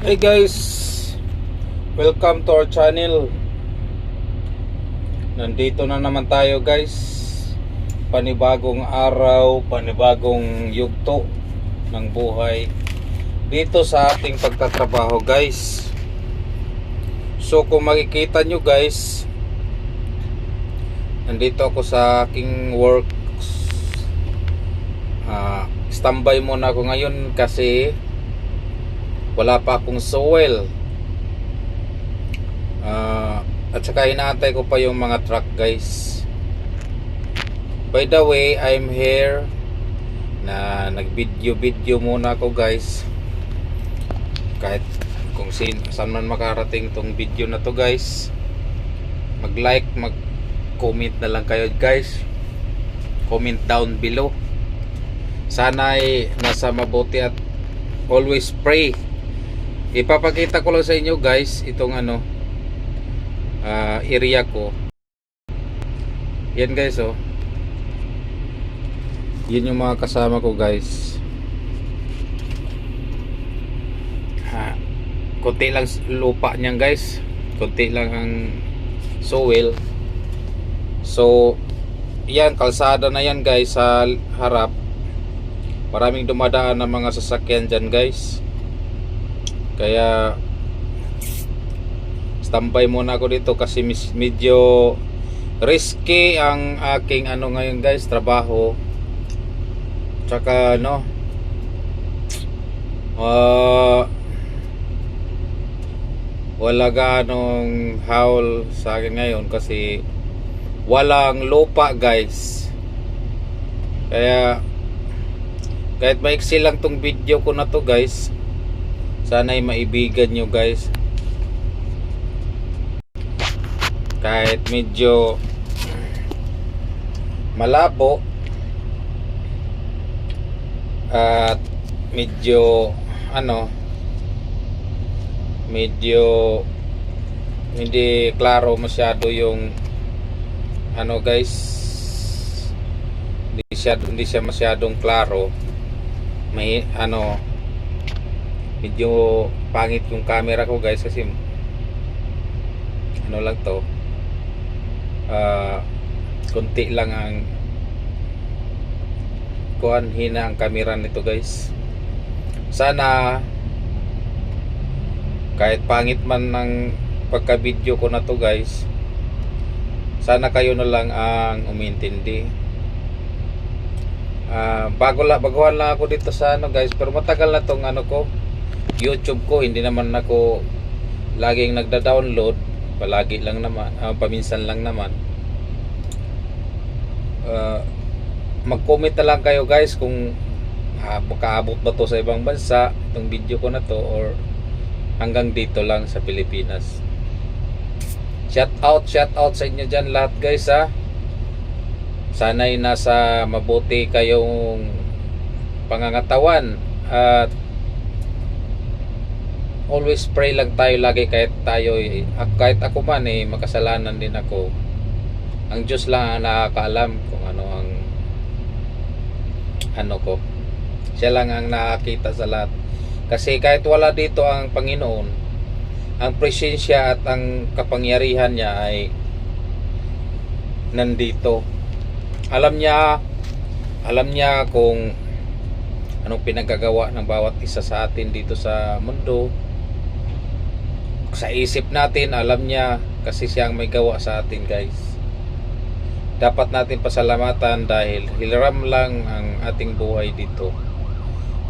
Hey guys, welcome to our channel. Nandito na naman tayo guys. Panibagong araw, panibagong yugto ng buhay dito sa ating pagtatrabaho guys. So kung makikita nyo guys, nandito ako sa aking work. Standby muna ako ngayon kasi wala pa akong soil, at saka inaantay ko pa yung mga truck guys. By the way, I'm here na nag-video muna ako guys, kahit kung saan man makarating tong video na to guys. Mag-like, mag-comment na lang kayo guys. Comment down below. Sana ay nasa mabuti at always pray. Ipapakita ko lang sa inyo guys itong area ko. Yan guys, oh. Yun yung mga kasama ko guys. Kunti lang lupa niyan guys. Kunti lang ang soil. So yan, kalsada na yan guys sa harap. Maraming dumadaan ng mga sasakyan dyan guys. Kaya standby muna ako dito kasi medyo risky ang aking ngayon guys, trabaho. Tsaka wala ganong haul sa akin ngayon kasi walang lupa guys. Kaya kahit maiksi lang tong video ko na to guys, sana'y maibigan nyo guys. Kahit medyo malabo at medyo hindi klaro masyado yung guys, hindi siya masyadong klaro. May medyo pangit yung camera ko guys kasi lang to, konti lang ang hina ang camera nito guys. Sana kahit pangit man ng pagka-video ko na to guys, sana kayo na lang ang umintindi. Baguhan lang ako dito sa guys, pero matagal na tong ko, YouTube ko. Hindi naman ako laging nagda-download, palagi lang naman, paminsan lang naman. Mag-comment na lang kayo guys kung makaabot ba to sa ibang bansa itong video ko na to, or hanggang dito lang sa Pilipinas. Shout out sa inyo dyan lahat guys ha. Sana'y nasa mabuti kayong pangangatawan at always pray lang tayo lagi. Kahit ako man makasalanan din ako. Ang Diyos lang ang nakakaalam kung ano ko. Siya lang ang nakakita sa lahat. Kasi kahit wala dito ang Panginoon, ang presensya at ang kapangyarihan niya ay nandito. Alam niya kung anong pinagagawa ng bawat isa sa atin dito sa mundo. Sa isip natin, alam niya kasi siya ang may gawa sa atin guys. Dapat natin pasalamatan dahil hiram lang ang ating buhay dito.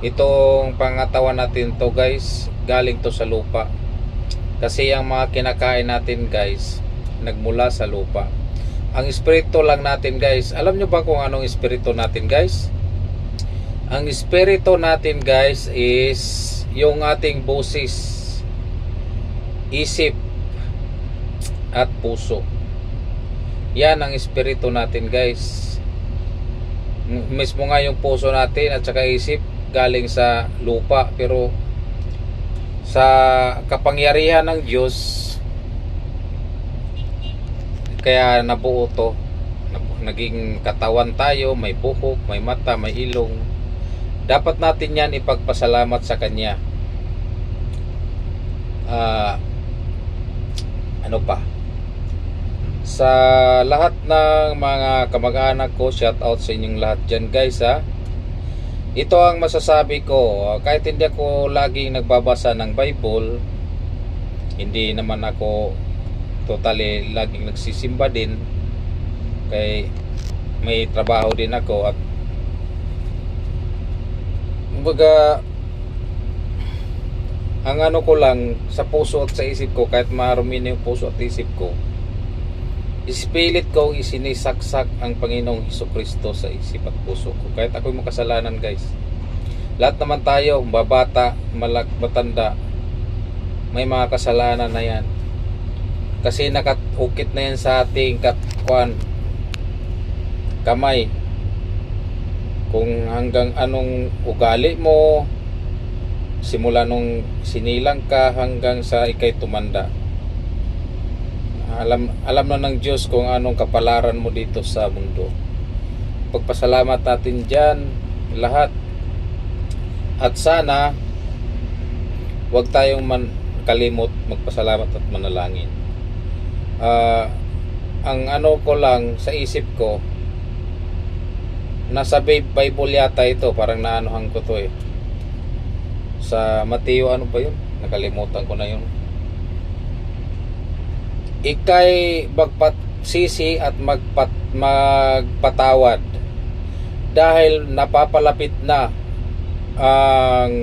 Itong pangatawan natin to guys, galing to sa lupa. Kasi ang mga kinakain natin guys, nagmula sa lupa. Ang espiritu lang natin guys, alam nyo ba kung anong espiritu natin guys? Ang espiritu natin guys is yung ating boses, isip at puso. Yan ang espiritu natin guys. Mismo nga yung puso natin at saka isip galing sa lupa, pero sa kapangyarihan ng Diyos kaya nabuo to, naging katawan tayo, may buhok, may mata, may ilong. Dapat natin yan ipagpasalamat sa Kanya. ah, ano pa, sa lahat ng mga kamag-anak ko, shout out sa inyong lahat dyan guys ha. Ito ang masasabi ko, kahit hindi ako laging nagbabasa ng Bible, hindi naman ako totally laging nagsisimba din, kay may trabaho din ako, at kumbaga ang ano ko lang sa puso at sa isip ko, kahit marumi na yung puso at isip ko, ispilit kong isinisaksak ang Panginoong Hesukristo sa isip at puso ko. Kahit ako'y makasalanan guys, lahat naman tayo, babata, matanda, may mga kasalanan na yan, kasi nakaukit na yan sa ating kamay, kung hanggang anong ugali mo simula nung sinilang ka hanggang sa ikay tumanda. Alam na ng Diyos kung anong kapalaran mo dito sa mundo. Pagpasalamat natin dyan lahat, at sana huwag tayong kalimot magpasalamat at manalangin. Ang ano ko lang sa isip ko, nasa Bible yata ito, parang naanohan ko to sa Mateo, ano ba yun? Nakalimutan ko na yun. Ikay magpatsisi at magpatawad dahil napapalapit na ang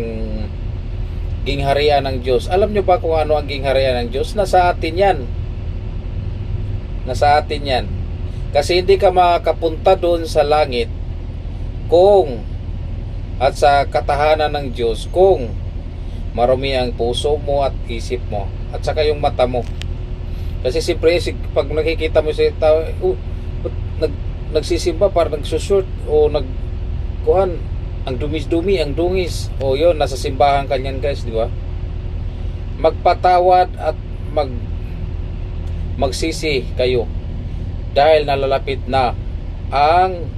gingharian ng Diyos. Alam nyo ba kung ano ang gingharian ng Diyos? Nasa atin yan. Nasa atin yan. Kasi hindi ka makapunta doon sa langit kung at sa katahanan ng Diyos kung marumi ang puso mo at isip mo at saka yung mata mo. Kasi siyempre pag nakikita mo sa tao, nagsisimba, parang nagsusort o nagkuhan, ang dumis-dumi, ang dungis, o yun, nasa simbahan kanyan guys, di ba? Magpatawad at magsisi kayo dahil nalalapit na ang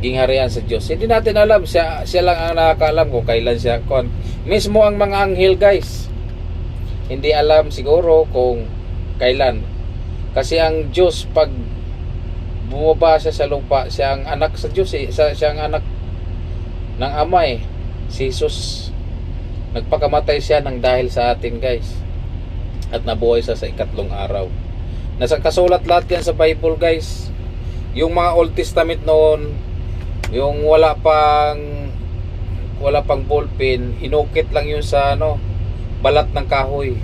gingharian sa Diyos. Hindi natin alam, siya lang ang nakakaalam kung kailan siya mismo ang mga anghel guys, hindi alam siguro kung kailan, kasi ang Diyos pag bumaba siya sa lupa, siya ang anak sa Diyos siya ang anak ng Ama si Jesus. Nagpakamatay siya ng dahil sa atin guys, at nabuhay siya sa ikatlong araw. Nasa kasulat lahat yan sa Bible guys. Yung mga Old Testament noon, yung wala pang ballpen, inukit lang yun sa balat ng kahoy,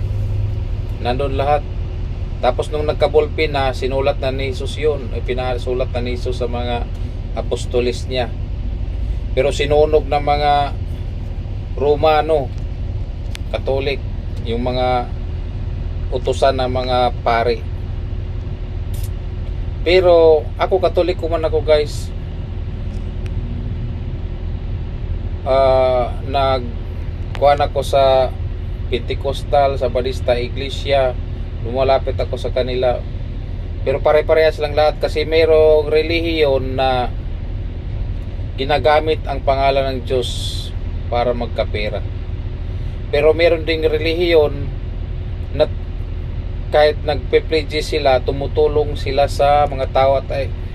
nandun lahat. Tapos nung nagka-ballpen na, sinulat na ni Jesus yun, pinasulat na ni Jesus sa mga apostolis niya. Pero sinunog ng mga Romano, Katolik, yung mga utusan ng mga pari. Pero ako, Katoliko man ako guys, nagkuhan ako sa Pentecostal, sa Baptista Iglesia, lumalapit ako sa kanila, pero pare-parehas lang lahat, kasi mayroong relihiyon na ginagamit ang pangalan ng Diyos para magkapera. Pero meron ding relihiyon na kahit nagpe-pledge sila, tumutulong sila sa mga tao at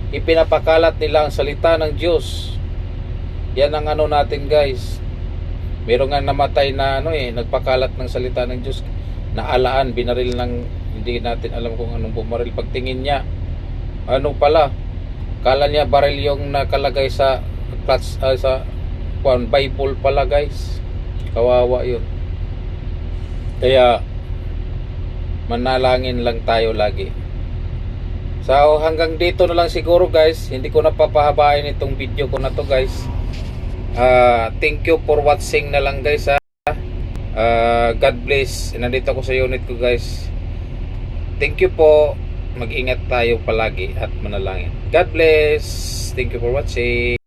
ipinapakalat nila ang salita ng Diyos. Yan ang natin guys. Meron nga namatay na nagpakalat ng salita ng Diyos, naalaan, binaril ng, hindi natin alam kung anong bumaril. Pagtingin niya, pala, kala niya baril yung nakalagay sa Bible pala guys. Kawawa yun. Kaya manalangin lang tayo lagi. So hanggang dito na lang siguro guys, hindi ko na papahabain itong video ko na to guys. Thank you for watching na lang guys ha. God bless. Nandito ako sa unit ko guys. Thank you po. Mag-ingat tayo palagi at manalangin. God bless. Thank you for watching.